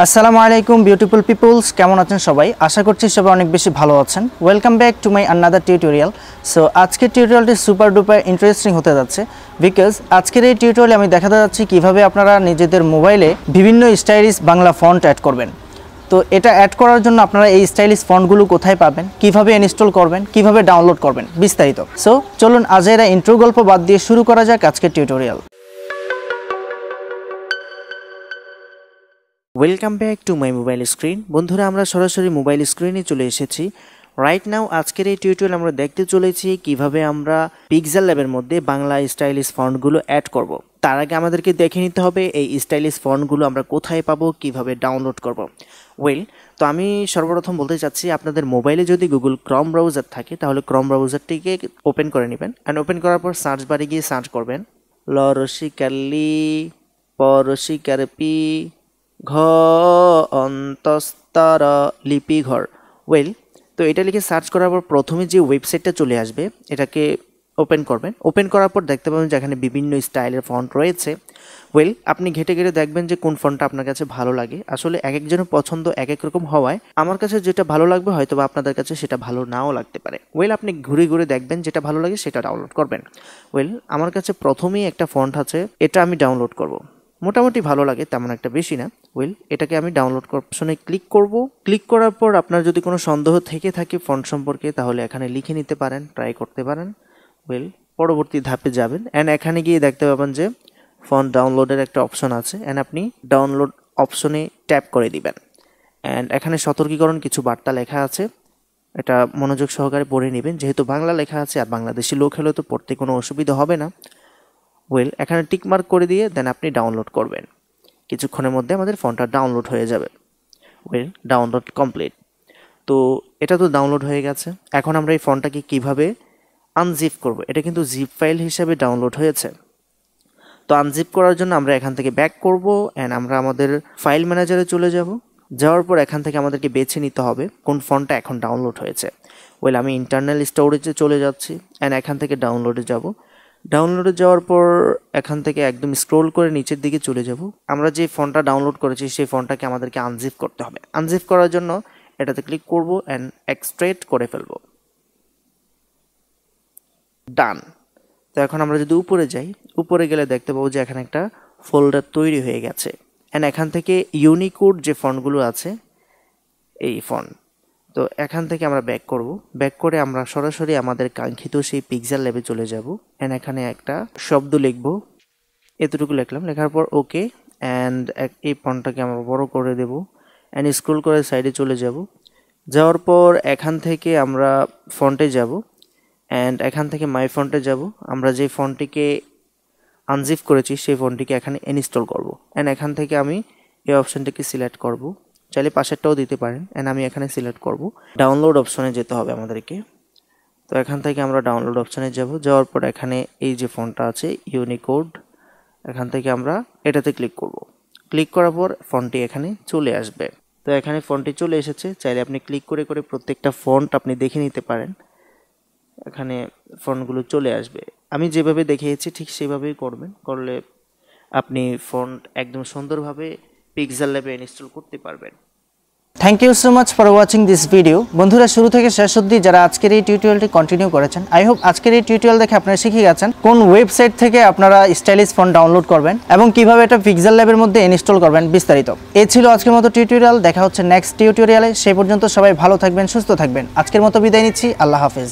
আসসালামু আলাইকুম beautiful people's, কেমন আছেন সবাই? আশা করছি সবাই অনেক বেশি ভালো আছেন। Welcome back to my another tutorial. So আজকের টিউটোরিয়ালটি সুপার ডুপার ইন্টারেস্টিং হতে যাচ্ছে, বিকজ আজকের এই টিউটোরিয়ালে আমি দেখাতে যাচ্ছি কিভাবে আপনারা নিজেদের মোবাইলে বিভিন্ন স্টাইলিশ বাংলা ফন্ট অ্যাড করবেন। তো এটা অ্যাড করার জন্য আপনারা এই স্টাইলিশ ফন্টগুলো কোথায় পাবেন, কিভাবে ইনস্টল করবেন, কিভাবে ডাউনলোড করবেন, বিস্তারিত। সো চলুন আজ এরা ইন্ট্রো গল্প বাদ দিয়ে শুরু করা যাক আজকের tutorial. Welcome back to my mobile screen. বন্ধুরা, আমরা সরাসরি মোবাইল স্ক্রিনে চলে এসেছি রাইট নাও। আজকের এই টিউটোরিয়াল আমরা দেখতে চলেছি কিভাবে আমরা পিক্সেলল্যাবের মধ্যে বাংলা স্টাইলিশ ফন্টগুলো অ্যাড করব। তার আগে আমাদেরকে দেখে নিতে হবে এই স্টাইলিশ ফন্টগুলো আমরা কোথায় পাবো, কিভাবে ডাউনলোড করব। তো আমি সর্বপ্রথম বলতে চাচ্ছি, আপনাদের মোবাইলে যদি গুগল ক্রম ব্রাউজার থাকে তাহলে ক্রম ব্রাউজারটিকে ওপেন করে নেবেন। অ্যান্ড ওপেন করার পর সার্চ বারে গিয়ে সার্চ করবেন লরসিকালি পরসিকারপি ঘ অন্তস্তর লিপি ঘর। তো এটা লিখে সার্চ করার পর প্রথমে যে ওয়েবসাইটটা চলে আসবে এটাকে ওপেন করবেন। ওপেন করার পর দেখতে পাবেন যে এখানে বিভিন্ন স্টাইলের ফন্ট রয়েছে। আপনি ঘেটে ঘেটে দেখবেন যে কোন ফন্টটা আপনার কাছে ভালো লাগে। আসলে এক একজনের পছন্দ এক এক রকম হওয়ায় আমার কাছে যেটা ভালো লাগবে হয়তো বা আপনাদের কাছে সেটা ভালো নাও লাগতে পারে। আপনি ঘুরে ঘুরে দেখবেন যেটা ভালো লাগে সেটা ডাউনলোড করবেন। আমার কাছে প্রথমেই একটা ফন্ট আছে, এটা আমি ডাউনলোড করব। মোটামুটি ভালো লাগে, তেমন একটা বেশি না। এটাকে আমি ডাউনলোড অপশনে ক্লিক করব। ক্লিক করার পর আপনার যদি কোনো সন্দেহ থেকে থাকে ফন্ট সম্পর্কে তাহলে এখানে লিখে নিতে পারেন, ট্রাই করতে পারেন। পরবর্তী ধাপে যাবেন অ্যান্ড এখানে গিয়ে দেখতে পাবেন যে ফন্ট ডাউনলোডের একটা অপশন আছে অ্যান্ড আপনি ডাউনলোড অপশনে ট্যাপ করে দিবেন। অ্যান্ড এখানে সতর্কীকরণ কিছু বার্তা লেখা আছে, এটা মনোযোগ সহকারে পড়ে নেবেন। যেহেতু বাংলা লেখা আছে আর বাংলাদেশি লোক হলেও তো পড়তে কোনো অসুবিধা হবে না। এখানে টিক মার্ক করে দিয়ে দেন আপনি ডাউনলোড করবেন। কিছুক্ষণের মধ্যে আমাদের ফন্টটা ডাউনলোড হয়ে যাবে। Download complete. তো এটা তো ডাউনলোড হয়ে গেছে। এখন আমরা এই ফন্টটাকে কিভাবে আনজিপ করব, এটা কিন্তু জিপ ফাইল হিসাবে ডাউনলোড হয়েছে। তো আনজিপ করার জন্য আমরা এখান থেকে ব্যাক করব অ্যান্ড আমরা আমাদের ফাইল ম্যানেজারে চলে যাব। যাওয়ার পর এখান থেকে আমাদেরকে বেছে নিতে হবে কোন ফন্টটা এখন ডাউনলোড হয়েছে। আমি ইন্টারনাল স্টোরেজে চলে যাচ্ছি অ্যান্ড এখান থেকে ডাউনলোডে যাব। ডাউনলোডে যাওয়ার পর এখান থেকে একদম স্ক্রোল করে নিচের দিকে চলে যাব। আমরা যে ফন্টটা ডাউনলোড করেছি সেই ফন্টটাকে আমাদেরকে আনজিপ করতে হবে। আনজিপ করার জন্য এটাতে ক্লিক করব অ্যান্ড এক্সট্রাক্ট করে ফেলব। ডান। তো এখন আমরা যদি উপরে যাই, উপরে গেলে দেখতে পাবো যে এখানে একটা ফোল্ডার তৈরি হয়ে গেছে অ্যান্ড এখান থেকে ইউনিকোড যে ফন্টগুলো আছে এই ফন্ট। তো এখান থেকে আমরা ব্যাক করব। ব্যাক করে আমরা সরাসরি আমাদের কাঙ্ক্ষিত সেই পিক্সেলল্যাবে চলে যাব অ্যান্ড এখানে একটা শব্দ লিখব। এতটুকু লিখলাম, লেখার পর ওকে অ্যান্ড এই ফন্টটাকে আমরা বড় করে দেব অ্যান্ড স্ক্রল করে সাইডে চলে যাব। যাওয়ার পর এখান থেকে আমরা ফন্টে যাব অ্যান্ড এখান থেকে মাই ফন্টে যাব। আমরা যে ফন্টটিকে আনজিপ করেছি সেই ফন্টটিকে এখানে ইনস্টল করব অ্যান্ড এখান থেকে আমি এই অপশনটিকে সিলেক্ট করব। চাইলে পাশেরটাও দিতে পারেন অ্যান্ড আমি এখানে সিলেক্ট করব। ডাউনলোড অপশনে যেতে হবে আমাদেরকে। তো এখান থেকে আমরা ডাউনলোড অপশনে যাব। যাওয়ার পর এখানে এই যে ফন্টটা আছে ইউনিকোড, এখান থেকে আমরা এটাতে ক্লিক করব। ক্লিক করার পর ফন্টটি এখানে চলে আসবে। তো এখানে ফন্টটি চলে এসেছে। চাইলে আপনি ক্লিক করে করে প্রত্যেকটা ফন্ট আপনি দেখে নিতে পারেন। এখানে ফন্টগুলো চলে আসবে। আমি যেভাবে দেখিয়েছি ঠিক সেভাবেই করবেন, করলে আপনি ফন্ট একদম সুন্দরভাবে পিক্সেলল্যাবে ইনস্টল করতে পারবেন। Thank you so much for watching this video. বন্ধুরা, শুরু থেকে শেষ অবধি যারা আজকের এই টিউটোরিয়ালটি কন্টিনিউ করেছেন, আই হোপ আজকের এই টিউটোরিয়াল দেখে আপনারা শিখে গেছেন কোন ওয়েবসাইট থেকে আপনারা স্টাইলিশ ফন্ট ডাউনলোড করবেন এবং কিভাবে এটা পিক্সেলল্যাবের মধ্যে ইনস্টল করবেন বিস্তারিত। এই ছিল আজকের মতো টিউটোরিয়াল। দেখা হচ্ছে নেক্সট টিউটোরিয়ালে। সেই পর্যন্ত সবাই ভালো থাকবেন, সুস্থ থাকবেন। আজকের মতো বিদায় নিচ্ছি। আল্লাহ হাফেজ।